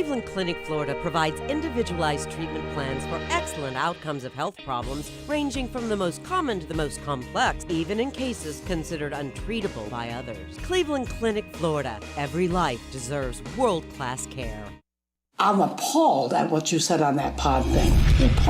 Cleveland Clinic, Florida provides individualized treatment plans for excellent outcomes of health problems ranging from the most common to the most complex, even in cases considered untreatable by others. Cleveland Clinic, Florida. Every life deserves world-class care. I'm appalled at what you said on that pod thing.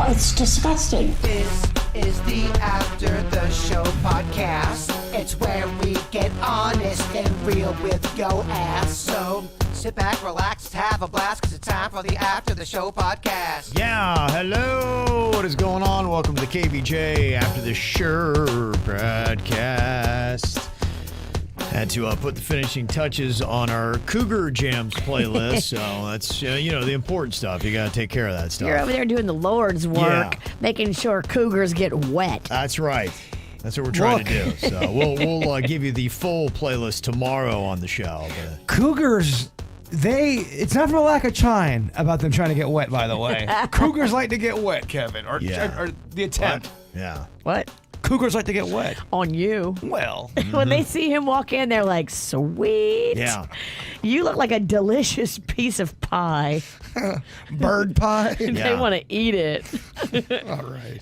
It's disgusting. This is the After the Show podcast. It's where we get honest and real with yo ass. So sit back, relax, have a blast, because it's time for the After the Show podcast. Yeah, hello. What is going on? Welcome to the KVJ After the Show podcast. Had to put the finishing touches on our Cougar Jams playlist, so that's, the important stuff. You got to take care of that stuff. You're over there doing the Lord's work, making sure Cougars get wet. That's right. That's what we're trying to do. So we'll give you the full playlist tomorrow on the show. But Cougars, it's not from a lack of trying about them trying to get wet, by the way. Cougars like to get wet, Kevin, or the attempt. What? Yeah. What? Cougars like to get wet. On you. Well. When they see him walk in, they're like, sweet. Yeah. You look like a delicious piece of pie. Bird pie. They want to eat it. All right.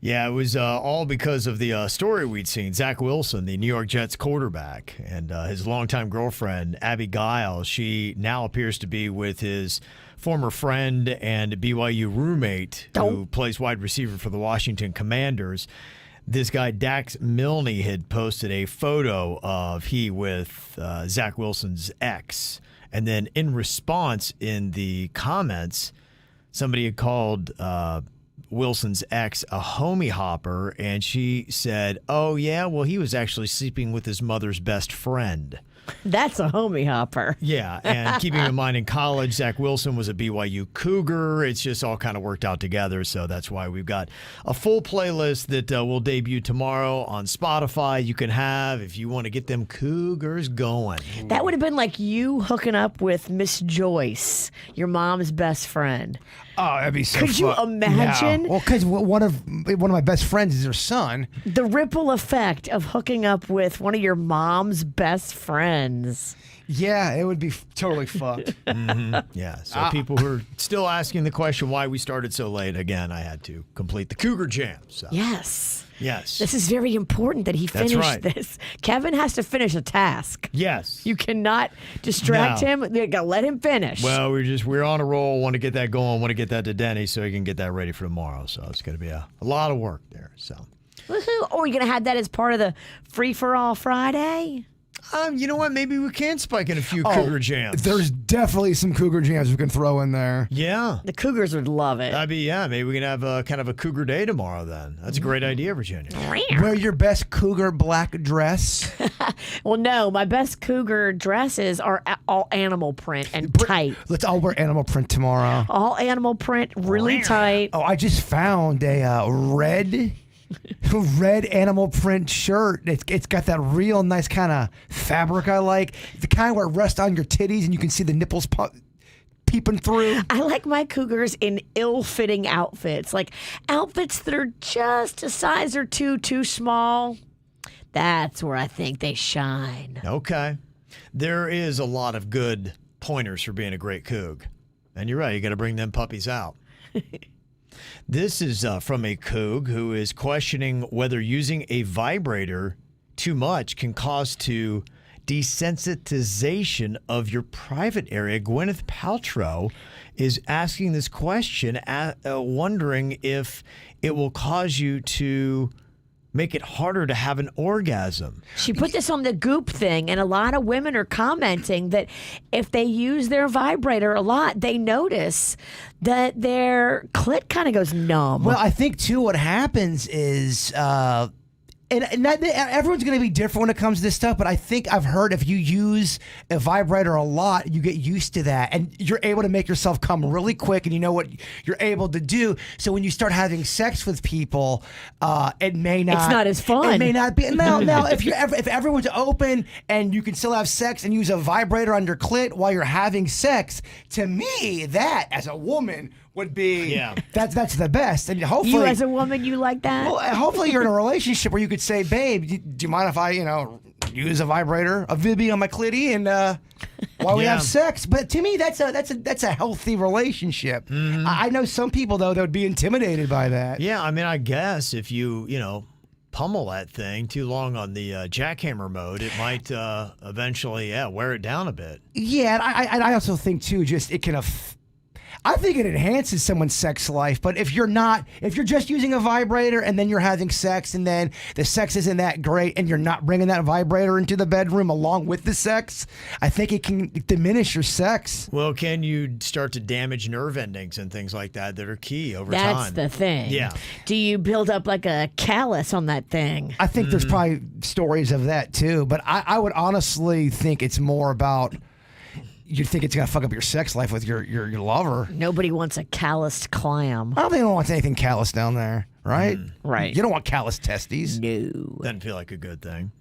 Yeah, it was all because of the story we'd seen. Zach Wilson, the New York Jets quarterback, and his longtime girlfriend, Abby Giles, she now appears to be with his former friend and BYU roommate who plays wide receiver for the Washington Commanders. This guy, Dax Milne, had posted a photo of he with Zach Wilson's ex. And then in response, in the comments, somebody had called Wilson's ex a homie hopper, and she said, oh, yeah, well, he was actually sleeping with his mother's best friend. That's a homie hopper. Yeah, and keeping in mind in college, Zach Wilson was a BYU Cougar. It's just all kind of worked out together, so that's why we've got a full playlist that will debut tomorrow on Spotify. You can have if you want to get them Cougars going. That would have been like you hooking up with Miss Joyce, your mom's best friend. Oh, that'd be so fun. Could you imagine? Yeah. Well, because one of my best friends is her son. The ripple effect of hooking up with one of your mom's best friends. Yeah, it would be totally fucked. Mm-hmm. Yeah, so people who are still asking the question why we started so late, again, I had to complete the Cougar Jam. So. Yes. Yes. This is very important that he finish this. Kevin has to finish a task. Yes. You cannot distract him. You gotta let him finish. Well, we're on a roll. Want to get that going. Want to get that to Denny so he can get that ready for tomorrow. So it's going to be a lot of work there. So. Woohoo! Or are you gonna have that as part of the Free for All Friday? You know what? Maybe we can spike in a few Cougar Jams. There's definitely some Cougar Jams we can throw in there. Yeah. The Cougars would love it. Maybe we can have kind of a Cougar Day tomorrow then. That's a great idea, Virginia. Wear your best Cougar black dress. Well, no, my best Cougar dresses are all animal print and tight. Let's all wear animal print tomorrow. All animal print, really tight. Oh, I just found a red animal print shirt. It's got that real nice kind of fabric I like. The kind where it rests on your titties and you can see the nipples peeping through. I like my Cougars in ill-fitting outfits, like outfits that are just a size or two too small. That's where I think they shine. Okay. There is a lot of good pointers for being a great Coug. And you're right, you got to bring them puppies out. This is from a Coug who is questioning whether using a vibrator too much can cause to desensitization of your private area. Gwyneth Paltrow is asking this question, wondering if it will cause you to make it harder to have an orgasm. She put this on the Goop thing, and a lot of women are commenting that if they use their vibrator a lot, they notice that their clit kind of goes numb. Well, I think, too, what happens is... And not, everyone's going to be different when it comes to this stuff, but I think I've heard if you use a vibrator a lot, you get used to that, and you're able to make yourself come really quick, and you know what you're able to do. So when you start having sex with people, it may not. It's not as fun. It may not be. Now, if everyone's open and you can still have sex and use a vibrator on your clit while you're having sex, to me, that as a woman would be that's the best. And hopefully, you as a woman, you like that? Well, hopefully you're in a relationship where you could say, babe, do you mind if I, use a vibrator, a Vibby on my clitty, and why we Yeah. have sex. But to me, that's a healthy relationship. I know some people though that would be intimidated by that. Yeah, I mean, I guess if you pummel that thing too long on the jackhammer mode, it might eventually wear it down a bit. Yeah, and I also think too, just it can. I think it enhances someone's sex life, but if you're just using a vibrator and then you're having sex and then the sex isn't that great and you're not bringing that vibrator into the bedroom along with the sex, I think it can diminish your sex. Well, can you start to damage nerve endings and things like that are key over time? That's the thing. Yeah. Do you build up like a callus on that thing? I think there's probably stories of that too, but I would honestly think it's more about you think it's gonna fuck up your sex life with your lover. Nobody wants a calloused clam. I don't think anyone wants anything callous down there, right? Right. You don't want callous testes. No. Doesn't feel like a good thing.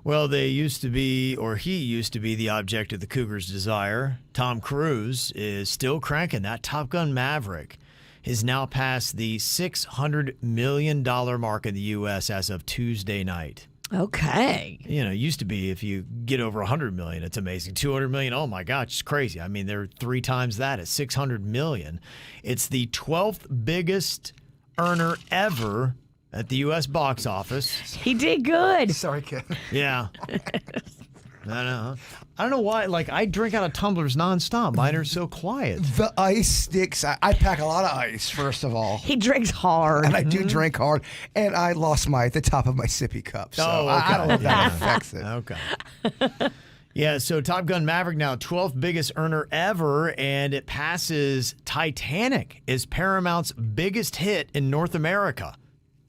Well, he used to be the object of the Cougar's desire. Tom Cruise is still cranking. That Top Gun Maverick has now passed the $600 million mark in the U.S. as of Tuesday night. Okay. It used to be if you get over 100 million, it's amazing. 200 million, oh my gosh, it's crazy. I mean, they're 3 times that at 600 million. It's the 12th biggest earner ever at the U.S. box office. He did good. Sorry, Kevin. Yeah. I don't know why. Like, I drink out of tumblers nonstop. Mine are so quiet. The ice sticks. I pack a lot of ice, first of all. He drinks hard. And I do drink hard. And I lost the top of my sippy cup. So I don't know if that affects it. Okay. Yeah, so Top Gun Maverick now 12th biggest earner ever, and it passes Titanic as Paramount's biggest hit in North America.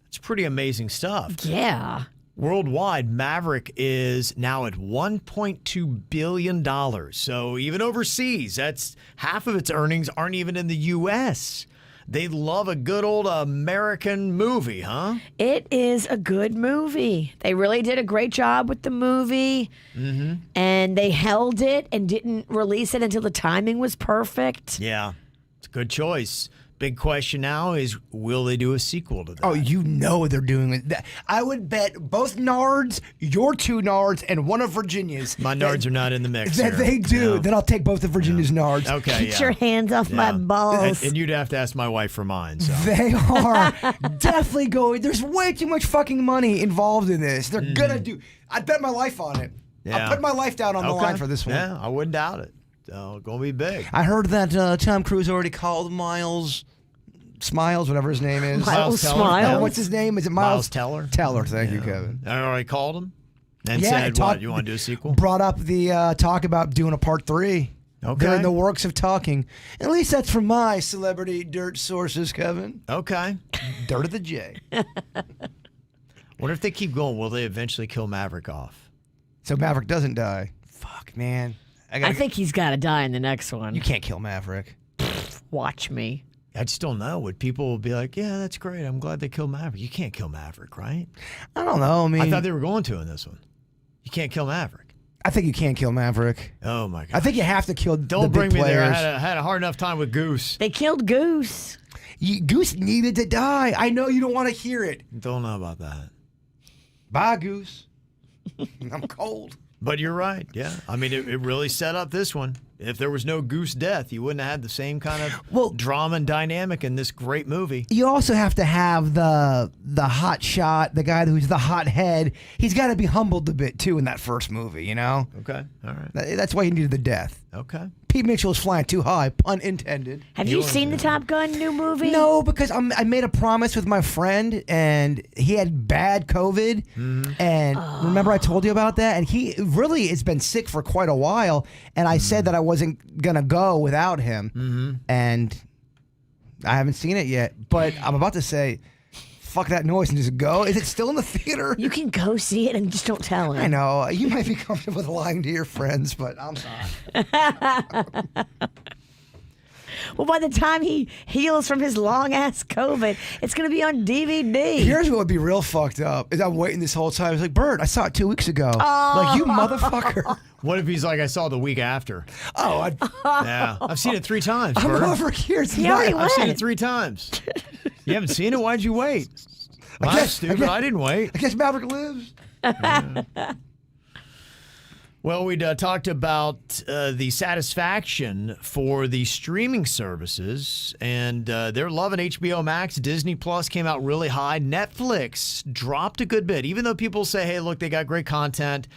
It's pretty amazing stuff. Yeah. Worldwide, Maverick is now at $1.2 billion. So even overseas, that's half of its earnings aren't even in the U.S. They love a good old American movie, huh? It is a good movie. They really did a great job with the movie. Mm-hmm. And they held it and didn't release it until the timing was perfect. Yeah, it's a good choice. Big question now is, will they do a sequel to that? Oh, they're doing it. I would bet both Nards, your 2 Nards, and one of Virginia's. My Nards are not in the mix That here. they do. No. Then I'll take both of Virginia's Nards. Okay, Get your hands off my balls. And you'd have to ask my wife for mine. So. They are definitely going. There's way too much fucking money involved in this. They're gonna do. I bet my life on it. Yeah. I'll put my life down on the line for this one. Yeah, I wouldn't doubt it. So, gonna be big. I heard that Tom Cruise already called Miles Smiles, whatever his name is. Miles Teller. Smiles? What's his name? Is it Miles Teller? Teller, thank you, Kevin. I already called him and Yeah, said, what, you want to do a sequel? Brought up the talk about doing a part 3. Okay. They're in the works of talking. At least that's from my celebrity dirt sources, Kevin. Okay. Dirt of the J. What if they keep going? Will they eventually kill Maverick off? So Maverick doesn't die. Fuck, man. I think he's got to die in the next one. You can't kill Maverick. Watch me. I just don't know. Would people be like, yeah, that's great. I'm glad they killed Maverick. You can't kill Maverick, right? I don't know. I mean, I thought they were going to in this one. You can't kill Maverick. I think you can't kill Maverick. Oh, my God. I think you have to kill the Don't big bring me players. there. I had a hard enough time with Goose. They killed Goose. Goose needed to die. I know you don't want to hear it. Don't know about that. Bye, Goose. I'm cold. But you're right. Yeah. I mean, it really set up this one. If there was no Goose death, you wouldn't have had the same kind of drama and dynamic in this great movie. You also have to have the hot shot, the guy who's the hot head. He's got to be humbled a bit, too, in that first movie, you know? Okay. All right. That's why he needed the death. Okay. Pete Mitchell's flying too high, pun intended. Have you seen the Top Gun new movie? No, because I made a promise with my friend, and he had bad COVID. And remember I told you about that? And he really has been sick for quite a while. And I said that I wasn't going to go without him. And I haven't seen it yet. But I'm about to say, fuck that noise and just go. Is it still in the theater? You can go see it and just don't tell him. I know. You might be comfortable with lying to your friends, but I'm not. Well, by the time he heals from his long-ass COVID, it's going to be on DVD. Here's what would be real fucked up, is I'm waiting this whole time. It's like, Bert, I saw it 2 weeks ago. Like, you motherfucker. What if he's like, I saw the week after? Oh, Yeah. I've seen it 3 times, I'm Bert. over here. It's He already not- I've seen went. it 3 times. You haven't seen it? Why'd you wait? Well, I'm stupid. I didn't wait. I guess Maverick lives. Well, we talked about the satisfaction for the streaming services, and they're loving HBO Max. Disney Plus came out really high. Netflix dropped a good bit, even though people say, hey, look, they got great content.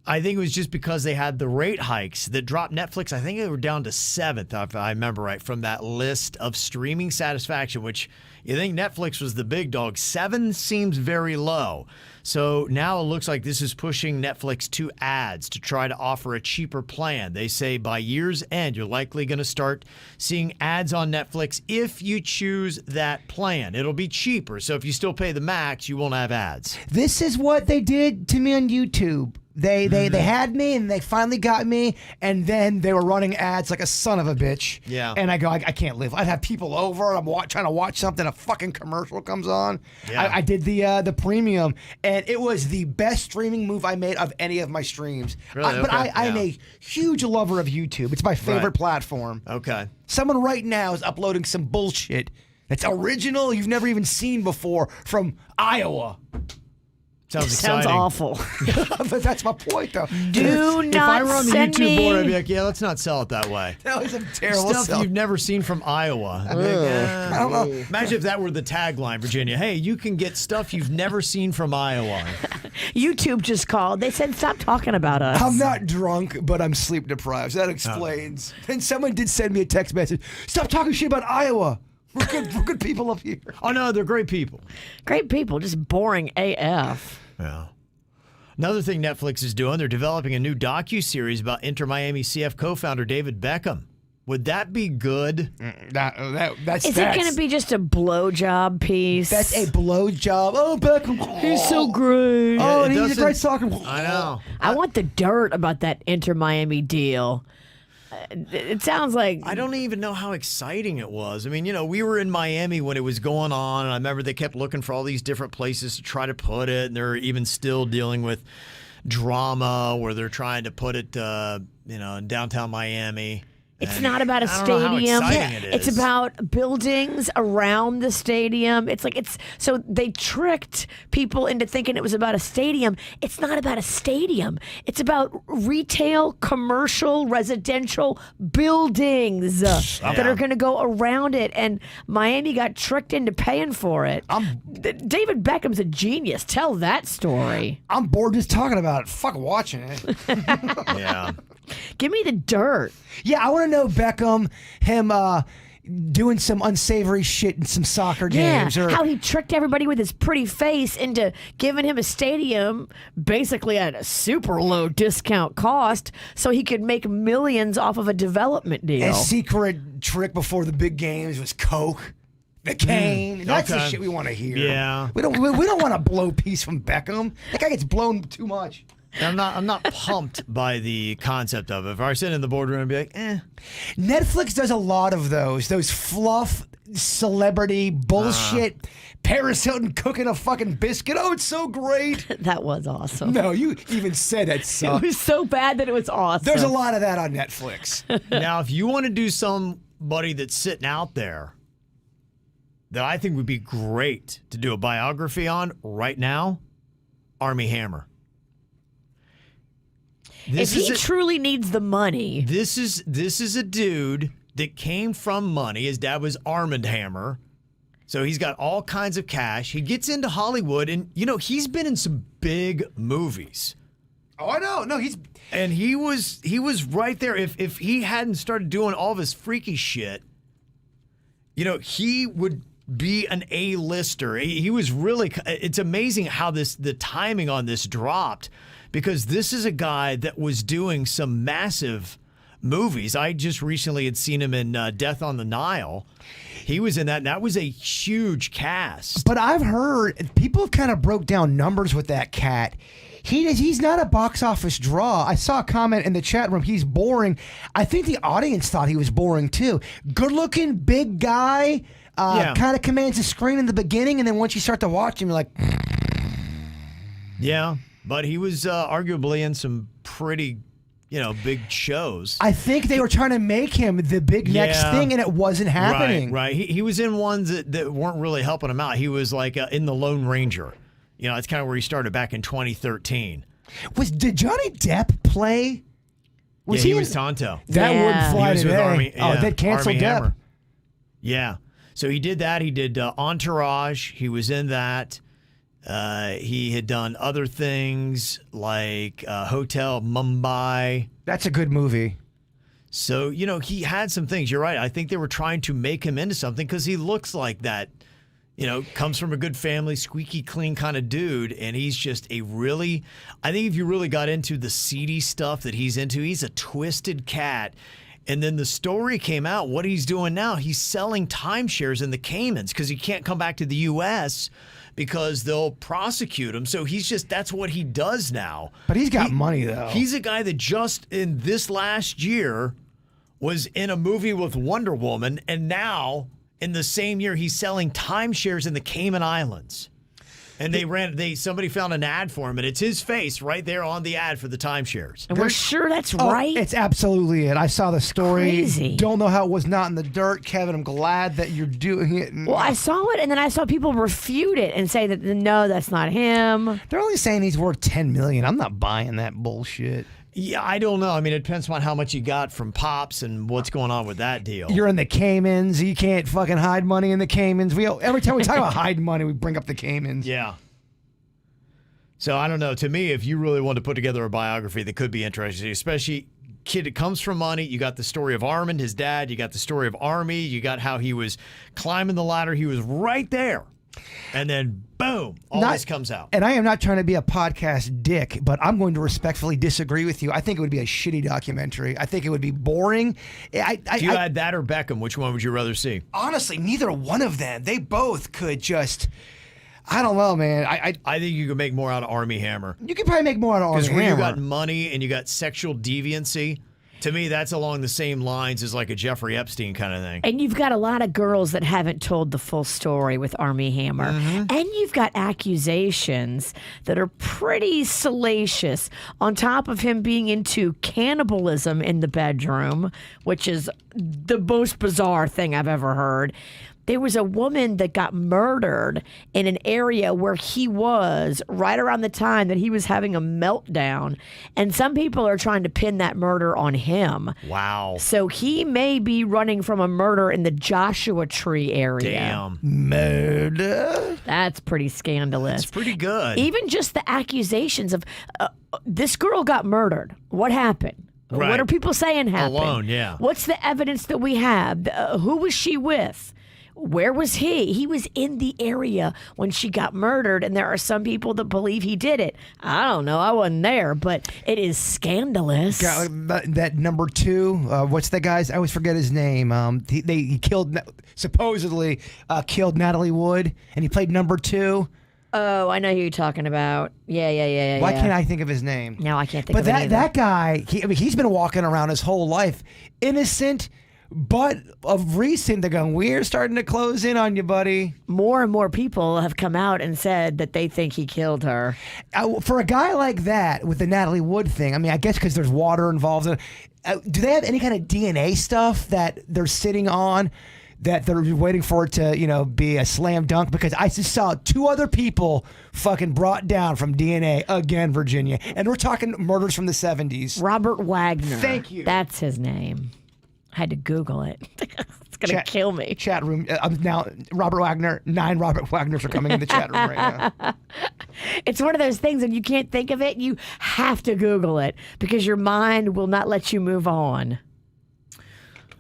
I think it was just because they had the rate hikes that dropped Netflix. I think they were down to 7th, if I remember right, from that list of streaming satisfaction, which you think Netflix was the big dog. 7 seems very low. So now it looks like this is pushing Netflix to ads to try to offer a cheaper plan. They say by year's end, you're likely going to start seeing ads on Netflix if you choose that plan. It'll be cheaper. So if you still pay the max, you won't have ads. This is what they did to me on YouTube. They had me, and they finally got me, and then they were running ads like a son of a bitch. Yeah. And I go, I can't live. I'd have people over, and I'm trying to watch something, a fucking commercial comes on. Yeah. I did the premium, and it was the best streaming move I made of any of my streams. Really? But Okay. I'm a huge lover of YouTube. It's my favorite Right. platform. Okay. Someone right now is uploading some bullshit that's original, you've never even seen before, from Iowa. Sounds Sounds exciting. awful. But that's my point, though. Do If I were not on the send YouTube board, I'd be me. like, yeah, let's not sell it that way. That was a terrible Stuff sell. you've never seen from Iowa. I'd be like, I don't know. Imagine if that were the tagline, Virginia. Hey, you can get stuff you've never seen from Iowa. YouTube just called. They said, stop talking about us. I'm not drunk, but I'm sleep deprived. So that explains. And someone did send me a text message. Stop talking shit about Iowa. We're good people up here. Oh, no, they're great people. Great people, just boring AF. Yeah. Another thing Netflix is doing, they're developing a new docuseries about Inter-Miami CF co-founder David Beckham. Would that be good? That's Is it going to be just a blowjob piece? That's a blowjob. Oh, Beckham. He's so great. Oh, It and he's a doesn't- great soccer. I know. I want the dirt about that Inter-Miami deal. It sounds like I don't even know how exciting it was. I mean, we were in Miami when it was going on, and I remember they kept looking for all these different places to try to put it, and they're even still dealing with drama where they're trying to put it, in downtown Miami. it's And not about a I don't know how stadium. exciting it It's is. about buildings around the stadium. So they tricked people into thinking it was about a stadium. It's not about a stadium. It's about retail, commercial, residential buildings that are going to go around it. And Miami got tricked into paying for it. David Beckham's a genius. Tell that story. I'm bored just talking about it. Fuck watching it. Yeah. Give me the dirt. Yeah, I want to know Beckham, him doing some unsavory shit in some soccer games. How he tricked everybody with his pretty face into giving him a stadium basically at a super low discount cost so he could make millions off of a development deal. A secret trick before the big games was Coke. The cane. That's the okay. shit we want to hear. Yeah. We don't want to blow piece from Beckham. That guy gets blown too much. I'm not pumped by the concept of it. If I sit in the boardroom and be like, Netflix does a lot of those fluff celebrity bullshit. Paris Hilton cooking a fucking biscuit. Oh, it's so great. That was awesome. No, you even said it It sucked. was so bad that it was awesome. There's a lot of that on Netflix. now, if you want to do somebody that's sitting out there that I think would be great to do a biography on right now, Armie Hammer. If he truly needs the money. This is a dude that came from money. His dad was Armie Hammer. So he's got all kinds of cash. He gets into Hollywood, and he's been in some big movies. Oh, I know. No, he's And he was right there. If he hadn't started doing all of his freaky shit, he would be an A-lister. He was really. It's amazing how the timing on this dropped, because this is a guy that was doing some massive movies. I just recently had seen him in Death on the Nile. He was in that, and that was a huge cast. But I've heard people have kind of broke down numbers with that cat. He's not a box office draw. I saw a comment in the chat room. He's boring. I think the audience thought he was boring too. Good looking, big guy. Kind of commands the screen in the beginning, and then once you start to watch him, you're like, Yeah, but he was arguably in some pretty, big shows. I think they were trying to make him the big next Yeah. thing, and it wasn't happening. Right. He was in ones that weren't really helping him out. He was like in The Lone Ranger. It's kind of where he started back in 2013. Did Johnny Depp play? He was Tonto. That Yeah. wouldn't fly He was with today. Armie. Yeah, They canceled Armie Depp. Hammer. Yeah. So he did that. He did Entourage. He was in that. He had done other things like Hotel Mumbai. That's a good movie. So, he had some things. You're right. I think they were trying to make him into something because he looks like that, comes from a good family, squeaky clean kind of dude. And he's just I think if you really got into the seedy stuff that he's into, he's a twisted cat. And then the story came out, what he's doing now, he's selling timeshares in the Caymans because he can't come back to the U.S. because they'll prosecute him. So that's what he does now. But he's got money, though. He's a guy that just in this last year was in a movie with Wonder Woman, and now in the same year he's selling timeshares in the Cayman Islands. And somebody found an ad for him, and it's his face right there on the ad for the timeshares. And we're sure that's Oh, right. it's absolutely it. I saw the story. Crazy. Don't know how it was not in the dirt, Kevin. I'm glad that you're doing it. Well, I saw it, and then I saw people refute it and say that no, that's not him. They're only saying he's worth $10 million. I'm not buying that bullshit. Yeah, I don't know. I mean, it depends on how much you got from Pops and what's going on with that deal. You're in the Caymans. You can't fucking hide money in the Caymans. Every time we talk about hiding money, we bring up the Caymans. Yeah. So I don't know. To me, if you really want to put together a biography that could be interesting, especially kid that comes from money, you got the story of Armand, his dad, you got the story of Armie, you got how he was climbing the ladder, he was right there. And then boom, this comes out. And I am not trying to be a podcast dick, but I'm going to respectfully disagree with you. I think it would be a shitty documentary. I think it would be boring. If you had that or Beckham, which one would you rather see? Honestly, neither one of them. They both could just... I don't know, man. I think you could make more out of Armie Hammer. You could probably make more out of Armie Because when Hammer. you got money and you got sexual deviancy, to me, that's along the same lines as like a Jeffrey Epstein kind of thing. And you've got a lot of girls that haven't told the full story with Armie Hammer. Mm-hmm. And you've got accusations that are pretty salacious on top of him being into cannibalism in the bedroom, which is the most bizarre thing I've ever heard. There was a woman that got murdered in an area where he was right around the time that he was having a meltdown. And some people are trying to pin that murder on him. Wow. So he may be running from a murder in the Joshua Tree area. Damn. Murder? That's pretty scandalous. It's pretty good. Even just the accusations of this girl got murdered. What happened? Right. What are people saying happened? Alone, yeah. What's the evidence that we have? Who was she with? Where was he? He was in the area when she got murdered, and there are some people that believe he did it. I don't know. I wasn't there, but it is scandalous. That number 2, what's that guy's? I always forget his name. He killed, supposedly killed Natalie Wood, and he played number 2. Oh, I know who you're talking about. Yeah. Why can't I think of his name? No, I can't think But of it either. that guy, he's been walking around his whole life innocent, but of recent, they're going, we're starting to close in on you, buddy. More and more people have come out and said that they think he killed her. For a guy like that with the Natalie Wood thing, I mean, I guess because there's water involved. Do they have any kind of DNA stuff that they're sitting on that they're waiting for it to, be a slam dunk? Because I just saw 2 other people fucking brought down from DNA again, Virginia. And we're talking murders from the 70s. Robert Wagner. Thank you. That's his name. I had to Google it. It's going to kill me. Chat room. Now, Robert Wagner, 9 Robert Wagners are coming in the chat room right now. It's one of those things, and you can't think of it. You have to Google it because your mind will not let you move on.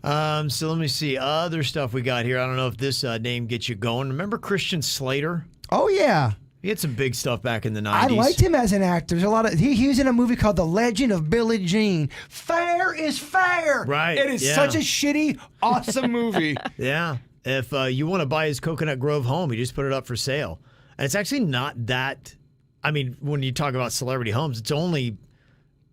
So let me see. Other stuff we got here. I don't know if this name gets you going. Remember Christian Slater? Oh, yeah. He had some big stuff back in the 90s. I liked him as an actor. There's a lot of he was in a movie called The Legend of Billie Jean. Fair is fair. Right. It is such a shitty, awesome movie. Yeah. If you want to buy his Coconut Grove home, he just put it up for sale. And it's actually not that. I mean, when you talk about celebrity homes, it's only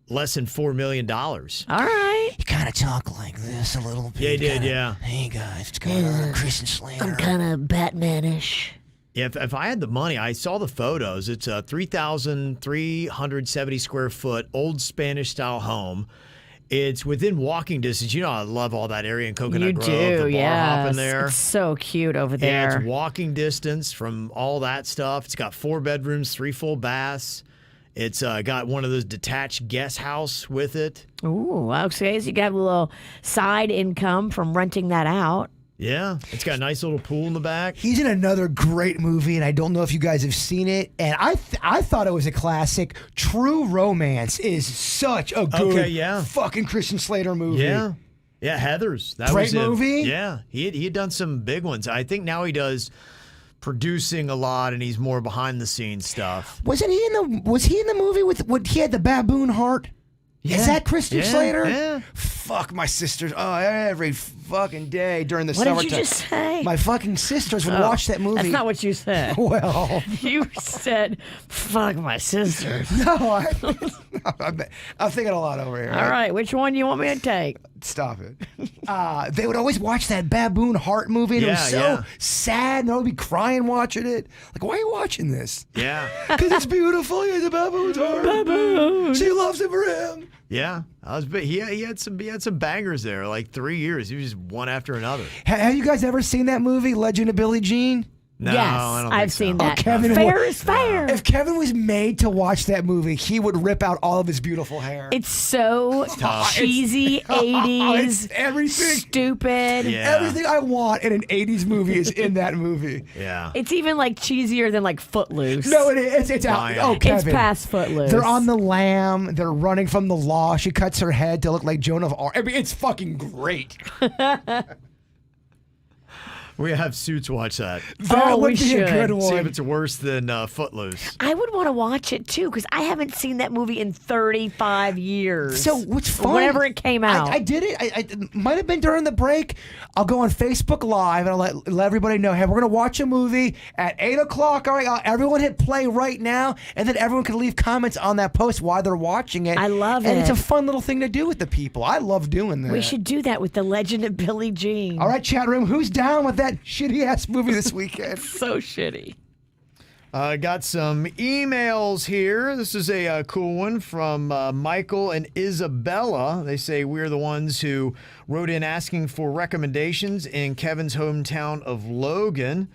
less than $4 million. All right. You kind of talk like this a little bit. Yeah, he did, yeah. Hey, guys. What's going on? Christian Slater. I'm kind of Batman-ish. Yeah, if I had the money, I saw the photos. It's a 3,370 square foot old Spanish style home. It's within walking distance. You know, I love all that area in Coconut Grove. The bar hopping there. It's so cute over there. Yeah, it's walking distance from all that stuff. It's got 4 bedrooms, 3 full baths. It's got one of those detached guest house with it. Ooh, okay. So you got a little side income from renting that out. Yeah, it's got a nice little pool in the back. He's in another great movie, and I don't know if you guys have seen it. And I thought it was a classic. True Romance is such a good fucking Christian Slater movie. Yeah. Yeah, Heathers. That Great was him. movie. Yeah, he had done some big ones. I think now he does producing a lot, and he's more behind the scenes stuff. Was he in the movie with what he had the baboon heart? Yeah. Is that Christian Slater? Yeah. Fuck my sisters. Oh, every fucking day during the What summertime. did you just say? My fucking sisters would watch that movie. That's not what you said. Well, You said, fuck my sisters. no, I'm thinking a lot over here. All right, which one do you want me to take? Stop it. They would always watch that baboon heart movie, and it was so sad, and they would be crying watching it. Like, why are you watching this? Yeah. Because it's beautiful. He has a baboon's heart. Baboon. She loves it for him. Yeah, he had some bangers there. Like 3 years, he was just one after another. Have you guys ever seen that movie, Legend of Billie Jean? No, Yes, I don't think I've so. seen that. Kevin Fair would- is fair. If Kevin was made to watch that movie, he would rip out all of his beautiful hair. It's so cheesy, 80s, It's everything. stupid. Yeah. Everything I want in an 80s movie is in that movie. Yeah. It's even like cheesier than like Footloose. No, it is. It's out. Fine. Oh, Kevin. It's past Footloose. They're on the lam. They're running from the law. She cuts her head to look like Joan of Arc. I mean, it's fucking great. We have Suits watch that. That would we be a should. good See if one. it's worse than Footloose. I would want to watch it too because I haven't seen that movie in 35 years. So what's fun? Whenever it came out. I did it. It might have been during the break. I'll go on Facebook Live and I'll let everybody know. Hey, we're gonna watch a movie at 8 o'clock. All right, everyone hit play right now, and then everyone can leave comments on that post while they're watching it. I love and it. it's a fun little thing to do with the people. I love doing that. We should do that with The Legend of Billie Jean. All right, chat room. Who's down with that shitty ass movie this weekend? So shitty. Got some emails here. This is a cool one from Michael and Isabella. They say we're the ones who wrote in asking for recommendations in Kevin's hometown of Logan.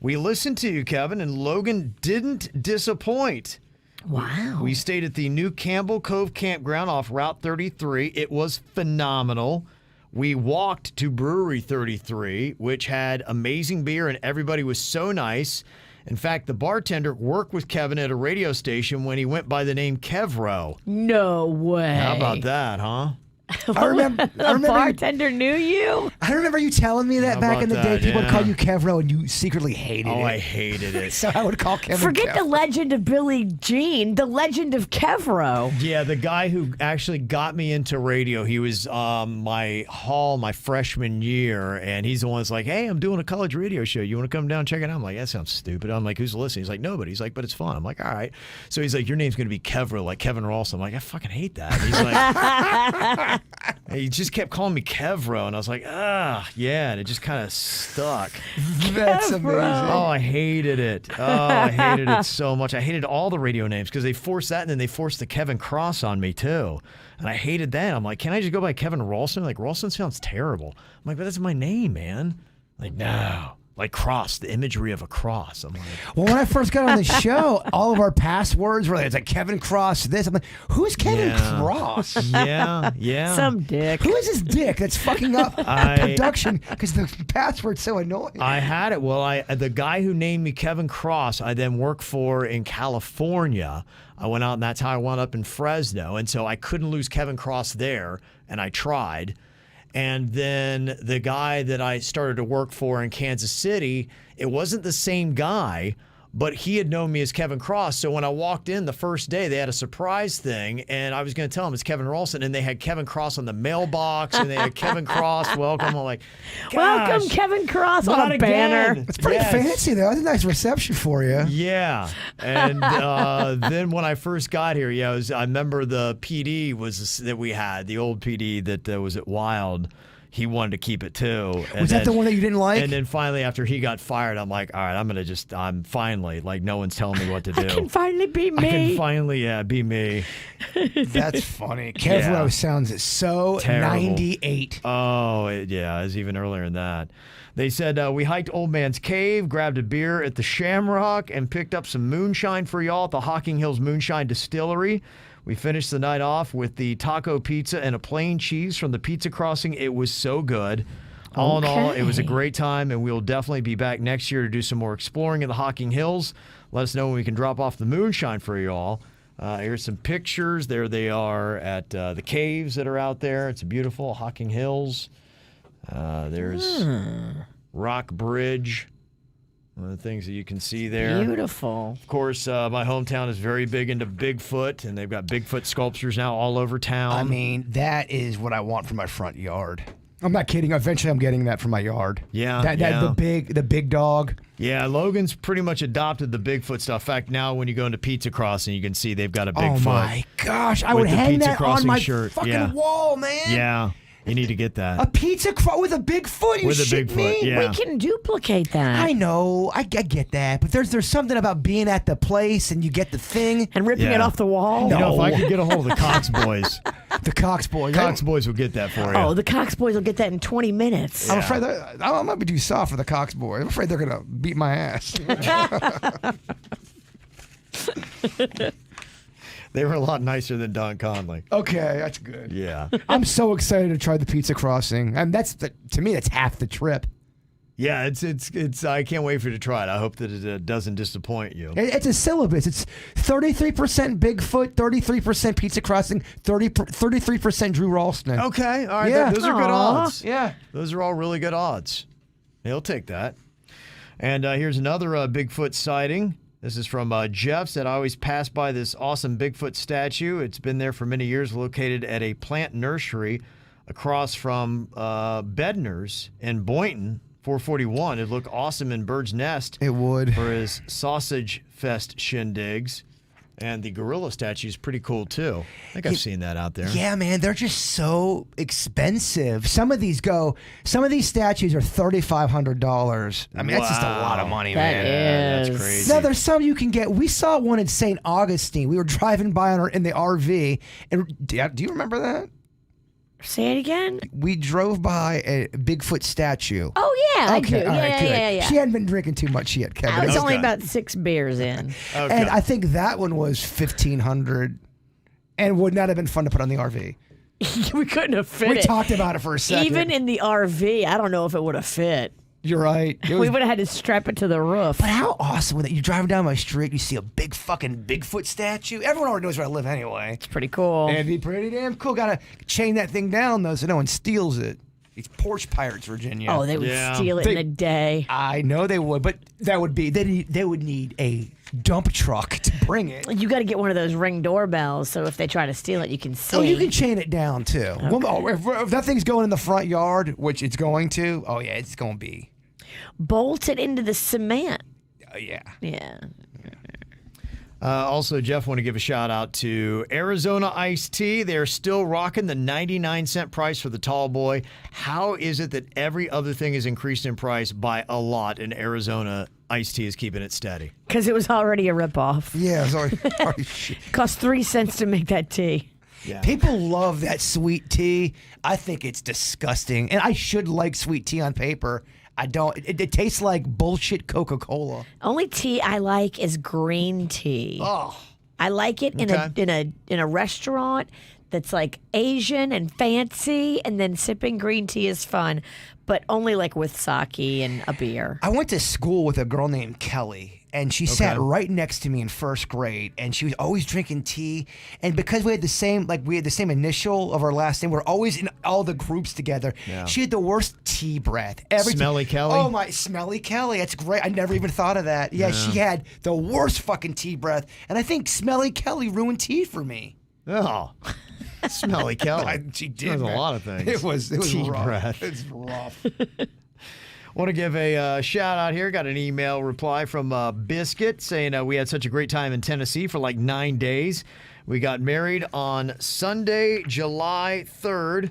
We listened to you, Kevin, and Logan didn't disappoint. Wow. We stayed at the New Campbell Cove Campground off Route 33. It was phenomenal. We walked to Brewery 33, which had amazing beer, and everybody was so nice. In fact, the bartender worked with Kevin at a radio station when he went by the name Kevro. No way. How about that, huh? I remember. The bartender knew you? I remember you telling me that How back about in the day. that? People would Yeah. call you Kevro, and you secretly hated it. Oh, I hated it. So I would call Kevin. Forget Kevro. the legend of Billie Jean, the legend of Kevro. Yeah, the guy who actually got me into radio, he was my freshman year, and he's the one that's like, hey, I'm doing a college radio show. You want to come down and check it out? I'm like, that sounds stupid. I'm like, who's listening? He's like, nobody. He's like, but it's fun. I'm like, all right. So he's like, your name's going to be Kevro, like Kevin Ralston. I'm like, I fucking hate that. And he's like, he just kept calling me Kevro, and I was like, yeah, and it just kind of stuck. That's amazing. Oh, I hated it. Oh, I hated it so much. I hated all the radio names because they forced that, and then they forced the Kevin Cross on me too. And I hated that. I'm like, can I just go by Kevin Ralston? Like, Ralston sounds terrible. I'm like, but that's my name, man. Like, no. Like cross, the imagery of a cross. I'm like, Well, when I first got on the show, all of our passwords were like Kevin Cross this. I'm like, who's Kevin Yeah. Cross? yeah. Some dick. Who is this dick that's fucking up production because the password's so annoying? I had it. Well, the guy who named me Kevin Cross, I then worked for in California. I went out, and that's how I wound up in Fresno. And so I couldn't lose Kevin Cross there, and I tried. And then the guy that I started to work for in Kansas City, it wasn't the same guy, but he had known me as Kevin Cross. So when I walked in the first day, they had a surprise thing, and I was going to tell him it's Kevin Ralston, and they had Kevin Cross on the mailbox, and they had Kevin Cross welcome. I'm like, Welcome, gosh, Kevin Cross on not a banner. again. It's pretty Yes. fancy, though. That's a nice reception for you. Yeah, and then when I first got here, I remember the PD that we had, the old PD that was at Wild. he wanted to keep it too. And Was that the one that you didn't like? And then finally, after he got fired, I'm like, all right, I'm finally, like, no one's telling me what to do. I can finally be me. I can finally, be me. That's funny. Kevro sounds so Terrible. 98. Oh, it was even earlier than that. They said, we hiked Old Man's Cave, grabbed a beer at the Shamrock, and picked up some moonshine for y'all at the Hocking Hills Moonshine Distillery. We finished the night off with the taco pizza and a plain cheese from the Pizza Crossing. It was so good. All in all, it was a great time, and we'll definitely be back next year to do some more exploring in the Hocking Hills. Let us know when we can drop off the moonshine for you all. Here's some pictures. There they are at the caves that are out there. It's beautiful. Hocking Hills. There's Rock Bridge. One of the things that you can see there. Beautiful. Of course, my hometown is very big into Bigfoot, and they've got Bigfoot sculptures now all over town. I mean, that is what I want for my front yard. I'm not kidding. Eventually, I'm getting that for my yard. Yeah, the big dog. Yeah, Logan's pretty much adopted the Bigfoot stuff. In fact, now when you go into Pizza Crossing, you can see they've got a Bigfoot. Oh my gosh, I with would the hang Pizza that on Crossing my shirt. fucking wall, man. Yeah, you need to get that. A pizza with a Bigfoot. You With a shit Bigfoot, me? yeah. We can duplicate that. I know, I get that, but there's something about being at the place and you get the thing. And ripping it off the wall. You know, if No. I could get a hold of the Cox boys, The Cox boy. Cox boys will get that for you. Oh, the Cox boys will get that in 20 minutes. I'm afraid I might be too soft for the Cox boy. I'm afraid they're gonna beat my ass. They were a lot nicer than Don Conley. Okay, that's good. Yeah. I'm so excited to try the Pizza Crossing, and to me that's half the trip. Yeah, it's. I can't wait for you to try it. I hope that it doesn't disappoint you. It's a syllabus. It's 33% Bigfoot, 33% Pizza Crossing, 33% Drew Ralston. Okay, all right. Yeah. Those are good odds. Yeah. Those are all really good odds. He'll take that. And here's another Bigfoot sighting. This is from Jeff. Said, I always pass by this awesome Bigfoot statue. It's been there for many years, located at a plant nursery across from Bednar's in Boynton, 441. It'd look awesome in Bird's Nest. It would. For his Sausage Fest shindigs. And the gorilla statue is pretty cool, too. I think I've seen that out there. Yeah, man, they're just so expensive. Some of these statues are $3,500. I mean, that's just a lot of money, man. That That's is. crazy. Now, there's some you can get. We saw one in St. Augustine. We were driving by in the RV. And do you remember that? Say it again. We drove by a Bigfoot statue. Oh, yeah, I do. all right, Yeah, good. yeah. She hadn't been drinking too much yet, Kevin. I was only Okay. about 6 beers in. Okay. And I think that one was $1,500 and would not have been fun to put on the RV. We couldn't have fit We it. talked about it for a second. Even in the RV, I don't know if it would have fit. You're right. It We was- would have had to strap it to the roof. But how awesome was that? You're driving down my street, you see a big fucking Bigfoot statue. Everyone already knows where I live anyway. It's pretty cool. It'd be pretty damn cool. Gotta chain that thing down though so no one steals it. These porch pirates, Virginia. Oh, they would Yeah. steal it in a day. I know they would, but they would need a dump truck to bring it. You got to get one of those Ring doorbells, so if they try to steal it, you can see. Oh, you can chain it down too. Well, if that thing's going in the front yard, which it's going to, oh yeah, it's going to be. bolt it into the cement. Yeah. Yeah. Also, Jeff, want to give a shout out to Arizona Iced Tea. They're still rocking the 99-cent price for the tall boy. How is it that every other thing is increased in price by a lot and Arizona Iced Tea is keeping it steady? Because it was already a ripoff. Yeah, sorry. Shit. Cost 3 cents to make that tea. Yeah. People love that sweet tea. I think it's disgusting. And I should like sweet tea on paper. I don't. It tastes like bullshit Coca-Cola. Only tea I like is green tea. Oh. I like it in a restaurant that's like Asian and fancy, and then sipping green tea is fun, but only like with sake and a beer. I went to school with a girl named Kelly, and she sat right next to me in first grade, and she was always drinking tea. And because we had the same initial of our last name, we're always in all the groups together. Yeah. She had the worst tea breath. Smelly Kelly? Oh my, Smelly Kelly. That's great. I never even thought of that. Yeah, she had the worst fucking tea breath, and I think Smelly Kelly ruined tea for me. Oh, Smelly Kelly. She did. There's a man. lot of things. It was tea rough. breath. It's rough. Want to give a shout out here. Got an email reply from Biscuit saying we had such a great time in Tennessee for like 9 days. We got married on Sunday, July 3rd.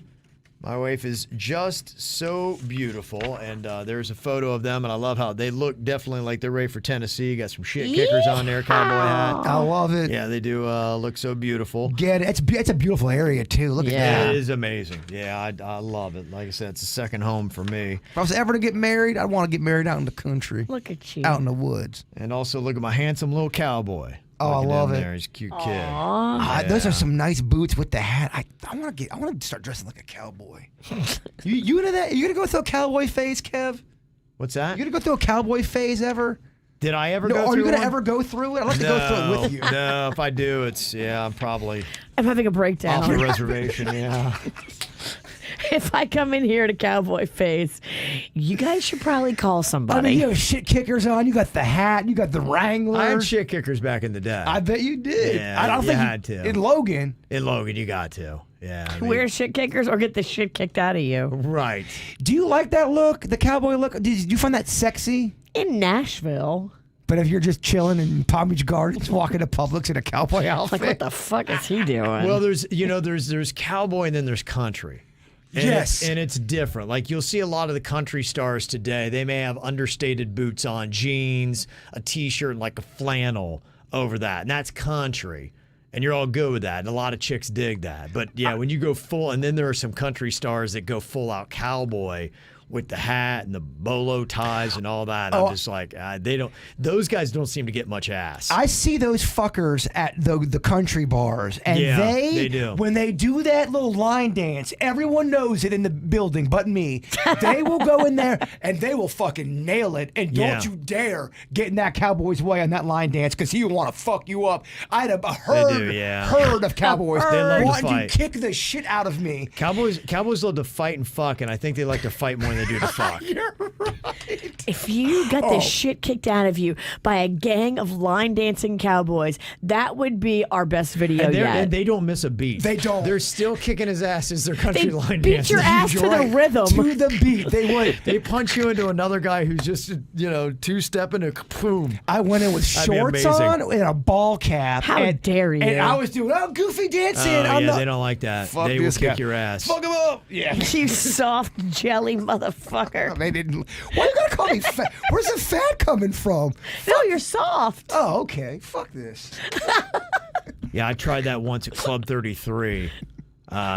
My wife is just so beautiful, and there's a photo of them, and I love how they look definitely like they're ready for Tennessee. Got some shit kickers on there, cowboy hat. I love it. Yeah, they do look so beautiful. Get it. It's a beautiful area, too. Look at that. It is amazing. Yeah, I love it. Like I said, it's a second home for me. If I was ever to get married, I'd want to get married out in the country. Look at you. Out in the woods. And also look at my handsome little cowboy. Oh, I love it. There. He's a cute kid. Those are some nice boots with the hat. I want to start dressing like a cowboy. you into that? You gonna go through a cowboy phase, Kev? What's that? You gonna go through a cowboy phase ever? Did I ever go No, through are you gonna one? ever go through it? I'd like to go through it with you. No, if I do, I'm probably I'm having a breakdown. off the reservation, yeah. If I come in here to cowboy face, you guys should probably call somebody. I mean, you have shit kickers on. You got the hat. You got the Wrangler. I had shit kickers back in the day. I bet you did. Yeah, I don't you think had to. In Logan. In Logan, you got to. Yeah. I mean, Wear shit kickers or get the shit kicked out of you. Right. Do you like that look, the cowboy look? Did you find that sexy? In Nashville. But if you're just chilling in Palm Beach Gardens, walking to Publix in a cowboy outfit, Like, what the fuck is he doing? Well, there's cowboy and then there's country. And yes. And it's different. Like, you'll see a lot of the country stars today, they may have understated boots on, jeans, a T-shirt, and like a flannel over that. And that's country. And you're all good with that. And a lot of chicks dig that. But, yeah, when you go full, and then there are some country stars that go full out cowboy with the hat and the bolo ties and all that. I'm just like, those guys don't seem to get much ass. I see those fuckers at the country bars, and Yeah, they do. When they do that little line dance, everyone knows it in the building but me. They will go in there and they will fucking nail it. And don't you dare get in that cowboy's way on that line dance, because he will want to fuck you up. I had a herd of cowboys They love to wanting to fight. kick the shit out of me. Cowboys love to fight and fuck, and I think they like to fight more than they do to fuck. You're right. If you got the shit kicked out of you by a gang of line dancing cowboys, that would be our best video And yet. they don't miss a beat. They don't. They're still kicking his ass as their country They line beat dancers. your ass to the rhythm. To the beat. They would. They punch you into another guy who's just, two-stepping and boom. I went in with That'd be shorts amazing. on and a ball cap. How dare you. And I was doing goofy dancing. They don't like that. Fuck They will this kick guy. your ass. Fuck him up. Yeah. You soft jelly motherfucker. They didn't. Why you gotta call me fat? Where's the fat coming from? No, you're soft. Oh, okay. Fuck this. Yeah, I tried that once at Club 33.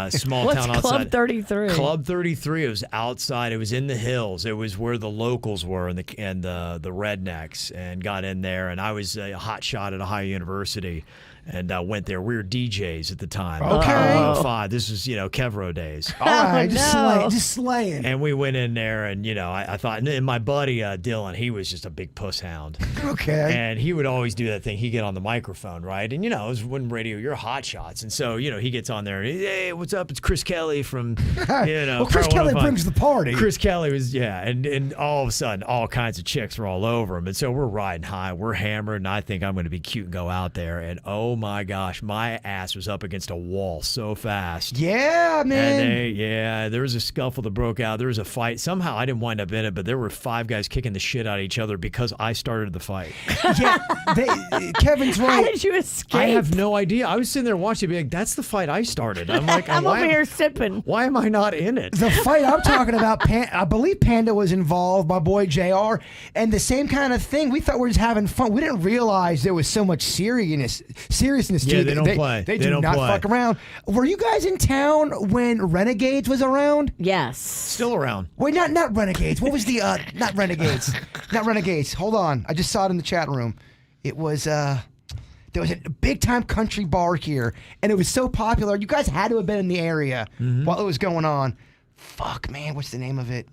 Small What's town outside. Club 33? Club 33. It was outside. It was in the hills. It was where the locals were and the rednecks, and got in there. And I was a hot shot at Ohio University, and went there. We were DJs at the time. Okay. Power 105. This was Kevro days. All right, no. just slaying. And we went in there, and I thought, and my buddy Dylan, he was just a big puss hound. Okay. And he would always do that thing. He'd get on the microphone, right? And, it was when radio, you're hot shots. And so, he gets on there and, hey, what's up? It's Chris Kelly from, well, Chris Power Kelly 105. brings the party. Chris Kelly was, and all of a sudden, all kinds of chicks were all over him. And so we're riding high. We're hammered, and I think I'm going to be cute and go out there. And, oh, my gosh, my ass was up against a wall so fast. Yeah, man. And there was a scuffle that broke out. There was a fight. Somehow I didn't wind up in it, but there were 5 guys kicking the shit out of each other because I started the fight. Yeah, Kevin's How right. did you escape? I have no idea. I was sitting there watching, be like, "That's the fight I started." I'm like, I'm over here sipping. Why am I not in it? The fight I'm talking about, I believe Panda was involved, my boy JR, and the same kind of thing. We thought we were just having fun. We didn't realize there was so much seriousness to Yeah, it. they don't play. They They do don't not play. fuck around. Were you guys in town when Renegades was around? Yes. Still around. Wait, not Renegades. What was the not Renegades? Not Renegades. Hold on. I just saw it in the chat room. It was there was a big time country bar here, and it was so popular. You guys had to have been in the area while it was going on. Fuck, man, what's the name of it?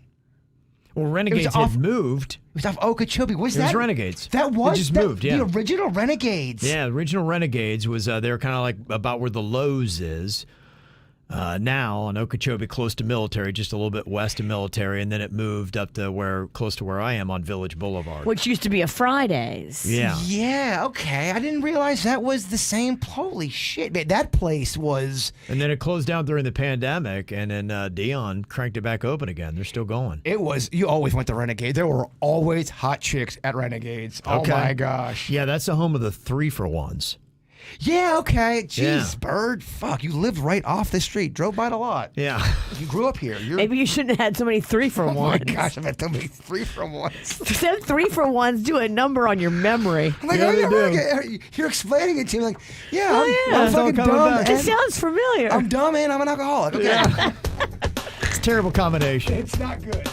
Well, Renegades had moved. It was off Okeechobee. Was It that was Renegades. That was It just that- moved, yeah. The original Renegades. Yeah, the original Renegades was they were kind of like about where the Lowe's is. Now on Okeechobee, close to Military, just a little bit west of Military, and then it moved up to close to where I am on Village Boulevard. Which used to be a Fridays. Yeah. Yeah, okay. I didn't realize that was the same. Holy shit, man. That place was. And then it closed down during the pandemic, and then Dion cranked it back open again. They're still going. It was. You always went to Renegades. There were always hot chicks at Renegades. Okay. Oh my gosh. Yeah, that's the home of the 3-for-1s. Yeah, okay. Jeez, Yeah. Bird. Fuck, you lived right off the street. Drove by it a lot. Yeah. You grew up here. You're, Maybe you shouldn't have had so many 3-for-1s. oh my gosh, I've had so many 3-for-1s. Them 3-for-1s do a number on your memory. I'm like, Yeah, oh, they yeah, do. okay. You're explaining it to me like, yeah, Oh, yeah. I'm fucking Coming dumb. back. It And sounds familiar. I'm dumb and I'm an alcoholic. Okay. It's a terrible combination. It's not good.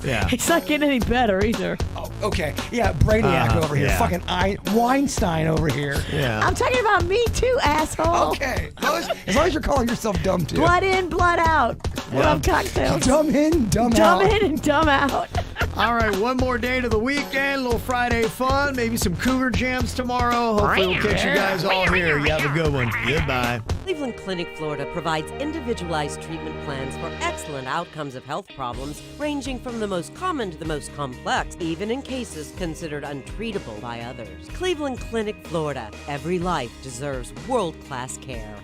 Yeah. It's not getting any better either. Oh, okay. Yeah, Brainiac over here. yeah. Fucking Weinstein over here. Yeah. I'm talking about me too, asshole. Okay. As long as you're calling yourself dumb too. Blood in, blood out. Love cocktails. Dumb in, dumb Dumb out. in and dumb out. All right, one more day to the weekend. A little Friday fun. Maybe some Cougar jams tomorrow. Hopefully we'll catch you guys all here. You have a good one. Goodbye. Cleveland Clinic, Florida provides individualized treatment plans for excellent outcomes of health problems, ranging from the most common to the most complex, even in cases considered untreatable by others. Cleveland Clinic, Florida. Every life deserves world-class care.